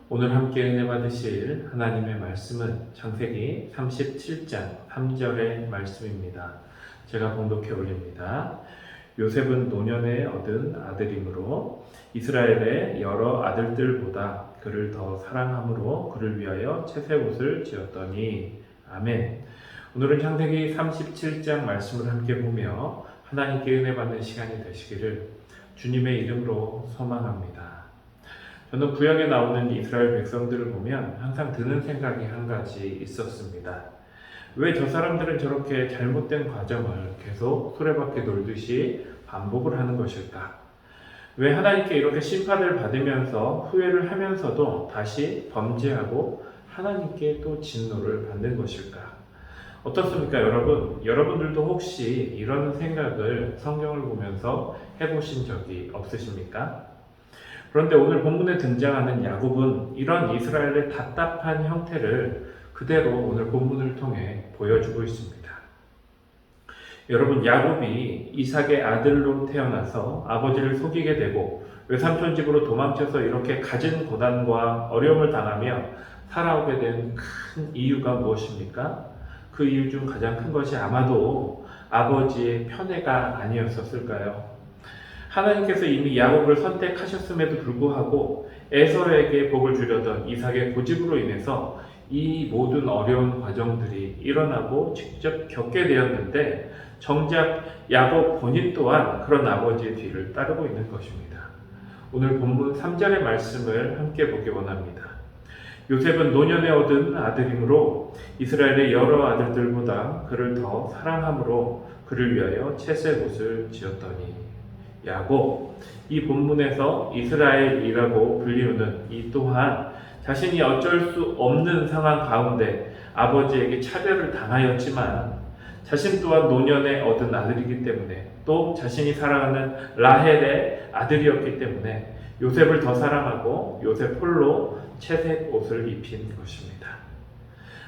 오늘 함께 은혜 받으실 하나님의 말씀은 창세기 37장 3절의 말씀입니다. 제가 봉독해 올립니다. 요셉은 노년에 얻은 아들이므로 이스라엘의 여러 아들들보다 그를 더 사랑함으로 그를 위하여 채색옷을 지었더니. 아멘. 오늘은 창세기 37장 말씀을 함께 보며 하나님께 은혜 받는 시간이 되시기를 주님의 이름으로 소망합니다. 저는 구약에 나오는 이스라엘 백성들을 보면 항상 드는 생각이 한 가지 있었습니다. 왜 저 사람들은 저렇게 잘못된 과정을 계속 수레바퀴 돌듯이 반복을 하는 것일까? 왜 하나님께 이렇게 심판을 받으면서 후회를 하면서도 다시 범죄하고 하나님께 또 진노를 받는 것일까? 어떻습니까, 여러분? 여러분들도 혹시 이런 생각을 성경을 보면서 해보신 적이 없으십니까? 그런데 오늘 본문에 등장하는 야곱은 이런 이스라엘의 답답한 형태를 그대로 오늘 본문을 통해 보여주고 있습니다. 여러분, 야곱이 이삭의 아들로 태어나서 아버지를 속이게 되고 외삼촌 집으로 도망쳐서 이렇게 갖은 고난과 어려움을 당하며 살아오게 된 큰 이유가 무엇입니까? 그 이유 중 가장 큰 것이 아마도 아버지의 편애가 아니었을까요? 하나님께서 이미 야곱을 선택하셨음에도 불구하고 에서에게 복을 주려던 이삭의 고집으로 인해서 이 모든 어려운 과정들이 일어나고 직접 겪게 되었는데 정작 야곱 본인 또한 그런 아버지의 뒤를 따르고 있는 것입니다. 오늘 본문 3절의 말씀을 함께 보기 원합니다. 요셉은 노년에 얻은 아들이므로 이스라엘의 여러 아들들보다 그를 더 사랑함으로 그를 위하여 채색옷을 지었더니. 야곱, 이 본문에서 이스라엘이라고 불리우는 이 또한 자신이 어쩔 수 없는 상황 가운데 아버지에게 차별을 당하였지만 자신 또한 노년에 얻은 아들이기 때문에 또 자신이 사랑하는 라헬의 아들이었기 때문에 요셉을 더 사랑하고 요셉 홀로 채색 옷을 입힌 것입니다.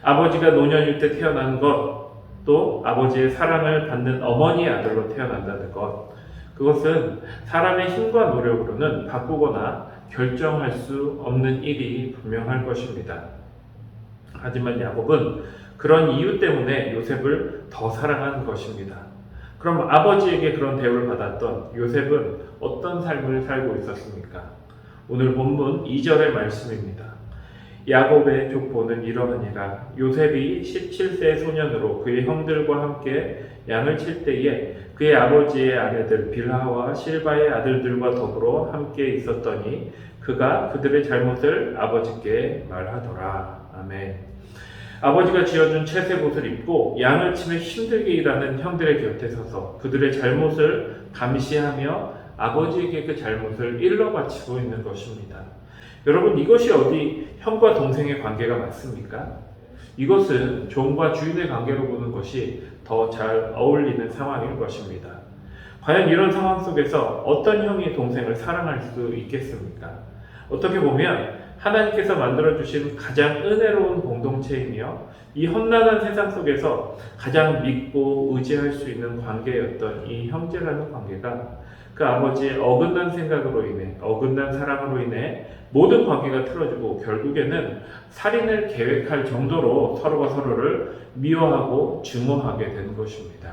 아버지가 노년일 때 태어난 것, 또 아버지의 사랑을 받는 어머니의 아들로 태어난다는 것, 그것은 사람의 힘과 노력으로는 바꾸거나 결정할 수 없는 일이 분명할 것입니다. 하지만 야곱은 그런 이유 때문에 요셉을 더 사랑한 것입니다. 그럼 아버지에게 그런 대우를 받았던 요셉은 어떤 삶을 살고 있었습니까? 오늘 본문 2절의 말씀입니다. 야곱의 족보는 이러하니라. 요셉이 17세 소년으로 그의 형들과 함께 양을 칠 때에 그의 아버지의 아내들 빌하와 실바의 아들들과 더불어 함께 있었더니 그가 그들의 잘못을 아버지께 말하더라. 아멘. 아버지가 지어준 채색옷을 입고 양을 치며 힘들게 일하는 형들의 곁에 서서 그들의 잘못을 감시하며 아버지에게 그 잘못을 일러 바치고 있는 것입니다. 여러분, 이것이 어디 형과 동생의 관계가 맞습니까? 이것은 종과 주인의 관계로 보는 것이 더 잘 어울리는 상황일 것입니다. 과연 이런 상황 속에서 어떤 형이 동생을 사랑할 수 있겠습니까? 어떻게 보면 하나님께서 만들어주신 가장 은혜로운 공동체이며 이 험난한 세상 속에서 가장 믿고 의지할 수 있는 관계였던 이 형제라는 관계가 그 아버지의 어긋난 생각으로 인해, 어긋난 사랑으로 인해 모든 관계가 틀어지고 결국에는 살인을 계획할 정도로 서로가 서로를 미워하고 증오하게 된 것입니다.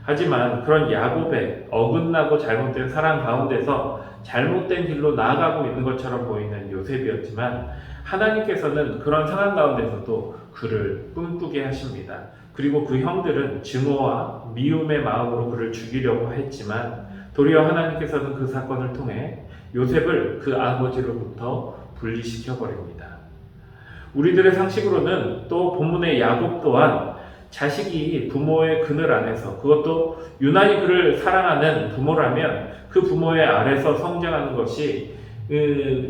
하지만 그런 야곱의 어긋나고 잘못된 사랑 가운데서 잘못된 길로 나아가고 있는 것처럼 보이는 요셉이었지만 하나님께서는 그런 상황 가운데서도 그를 꿈꾸게 하십니다. 그리고 그 형들은 증오와 미움의 마음으로 그를 죽이려고 했지만 도리어 하나님께서는 그 사건을 통해 요셉을 그 아버지로부터 분리시켜 버립니다. 우리들의 상식으로는 또 본문의 야곱 또한 자식이 부모의 그늘 안에서, 그것도 유난히 그를 사랑하는 부모라면 그 부모의 아래서 성장하는 것이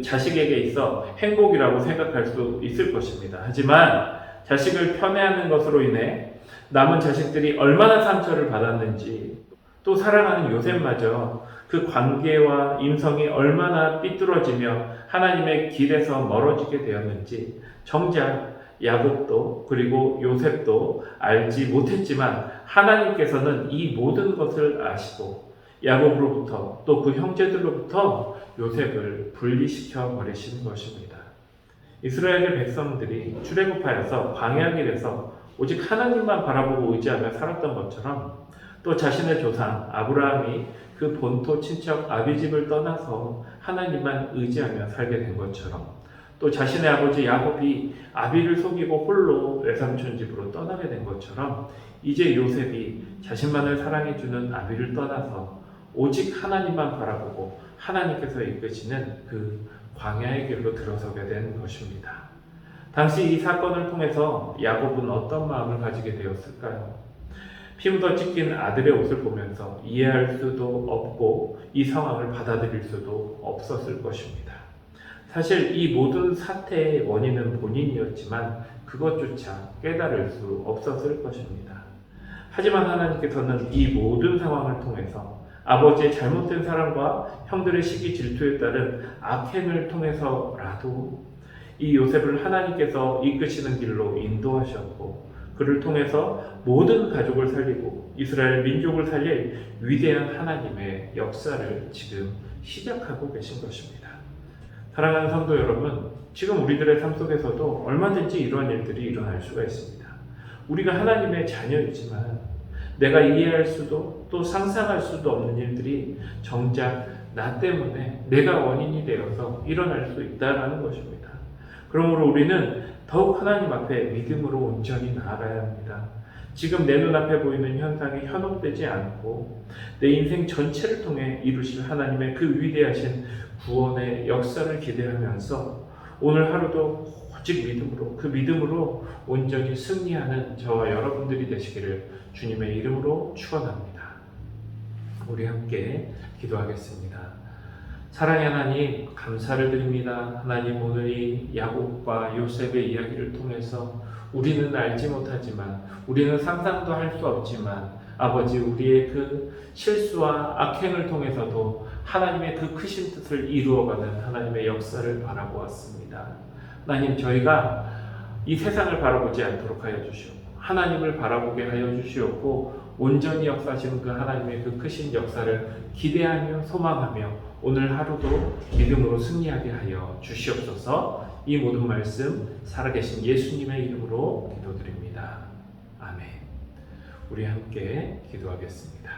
자식에게 있어 행복이라고 생각할 수 있을 것입니다. 하지만 자식을 편애하는 것으로 인해 남은 자식들이 얼마나 상처를 받았는지, 또 사랑하는 요셉마저 그 관계와 인성이 얼마나 삐뚤어지며 하나님의 길에서 멀어지게 되었는지 정작 야곱도 그리고 요셉도 알지 못했지만 하나님께서는 이 모든 것을 아시고 야곱으로부터 또 그 형제들로부터 요셉을 분리시켜 버리신 것입니다. 이스라엘 백성들이 출애굽하여서 광야 길에서 오직 하나님만 바라보고 의지하며 살았던 것처럼 또 자신의 조상 아브라함이 그 본토 친척 아비집을 떠나서 하나님만 의지하며 살게 된 것처럼 또 자신의 아버지 야곱이 아비를 속이고 홀로 외삼촌 집으로 떠나게 된 것처럼 이제 요셉이 자신만을 사랑해주는 아비를 떠나서 오직 하나님만 바라보고 하나님께서 이끄시는 그 광야의 길로 들어서게 된 것입니다. 당시 이 사건을 통해서 야곱은 어떤 마음을 가지게 되었을까요? 피 묻어 찢긴 아들의 옷을 보면서 이해할 수도 없고 이 상황을 받아들일 수도 없었을 것입니다. 사실 이 모든 사태의 원인은 본인이었지만 그것조차 깨달을 수 없었을 것입니다. 하지만 하나님께서는 이 모든 상황을 통해서 아버지의 잘못된 사랑과 형들의 시기 질투에 따른 악행을 통해서라도 이 요셉을 하나님께서 이끄시는 길로 인도하셨고 그를 통해서 모든 가족을 살리고 이스라엘 민족을 살릴 위대한 하나님의 역사를 지금 시작하고 계신 것입니다. 사랑하는 성도 여러분, 지금 우리들의 삶 속에서도 얼마든지 이러한 일들이 일어날 수가 있습니다. 우리가 하나님의 자녀이지만 내가 이해할 수도 또 상상할 수도 없는 일들이 정작 나 때문에 내가 원인이 되어서 일어날 수 있다는 것입니다. 그러므로 우리는 더욱 하나님 앞에 믿음으로 온전히 나아가야 합니다. 지금 내 눈앞에 보이는 현상에 현혹되지 않고 내 인생 전체를 통해 이루실 하나님의 그 위대하신 구원의 역사를 기대하면서 오늘 하루도 오직 믿음으로 그 믿음으로 온전히 승리하는 저와 여러분들이 되시기를 주님의 이름으로 축원합니다. 우리 함께 기도하겠습니다. 사랑의 하나님, 감사를 드립니다. 하나님, 오늘 이 야곱과 요셉의 이야기를 통해서 우리는 알지 못하지만 우리는 상상도 할 수 없지만 아버지, 우리의 그 실수와 악행을 통해서도 하나님의 그 크신 뜻을 이루어가는 하나님의 역사를 바라보았습니다. 하나님, 저희가 이 세상을 바라보지 않도록 하여 주시옵고 하나님을 바라보게 하여 주시옵고 온전히 역사하시는 그 하나님의 그 크신 역사를 기대하며 소망하며 오늘 하루도 믿음으로 승리하게 하여 주시옵소서. 이 모든 말씀 살아계신 예수님의 이름으로 기도드립니다. 아멘. 우리 함께 기도하겠습니다.